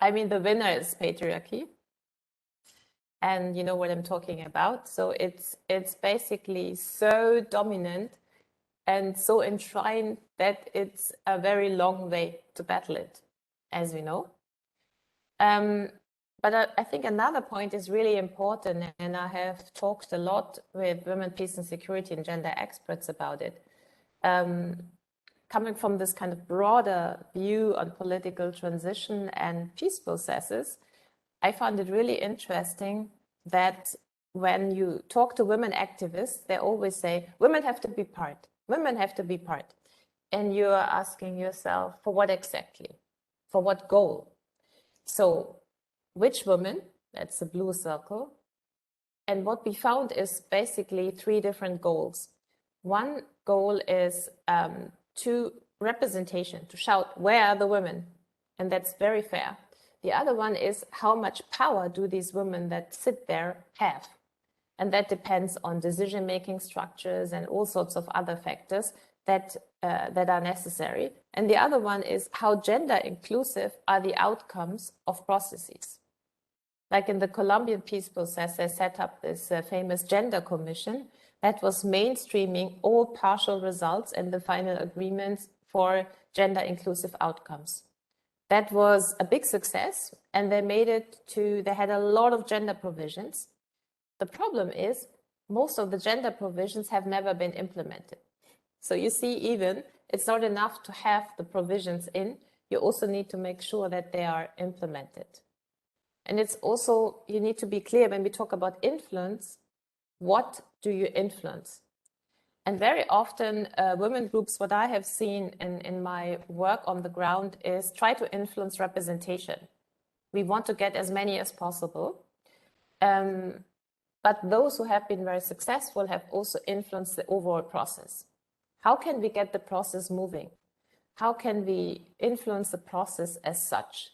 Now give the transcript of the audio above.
I mean, the winner is patriarchy. And you know what I'm talking about. So it's basically so dominant and so enshrined that it's a very long way to battle it, as we know. But I think another point is really important, and I have talked a lot with women, peace and security and gender experts about it. Coming from this kind of broader view on political transition and peace processes, I found it really interesting that when you talk to women activists, they always say, women have to be part, women have to be part. And you're asking yourself, for what exactly? For what goal? So which woman? That's the blue circle. And what we found is basically 3 different goals. One goal is to representation, to shout, where are the women? And that's very fair. The other one is how much power do these women that sit there have? And that depends on decision-making structures and all sorts of other factors that are necessary. And the other one is how gender inclusive are the outcomes of processes. Like in the Colombian peace process, they set up this famous gender commission that was mainstreaming all partial results in the final agreements for gender inclusive outcomes. That was a big success, and they made it to, they had a lot of gender provisions. The problem is most of the gender provisions have never been implemented. So you see, even it's not enough to have the provisions in, you also need to make sure that they are implemented. And it's also, you need to be clear when we talk about influence, what do you influence? And very often women groups, what I have seen in my work on the ground is try to influence representation. We want to get as many as possible. But those who have been very successful have also influenced the overall process. How can we get the process moving? How can we influence the process as such?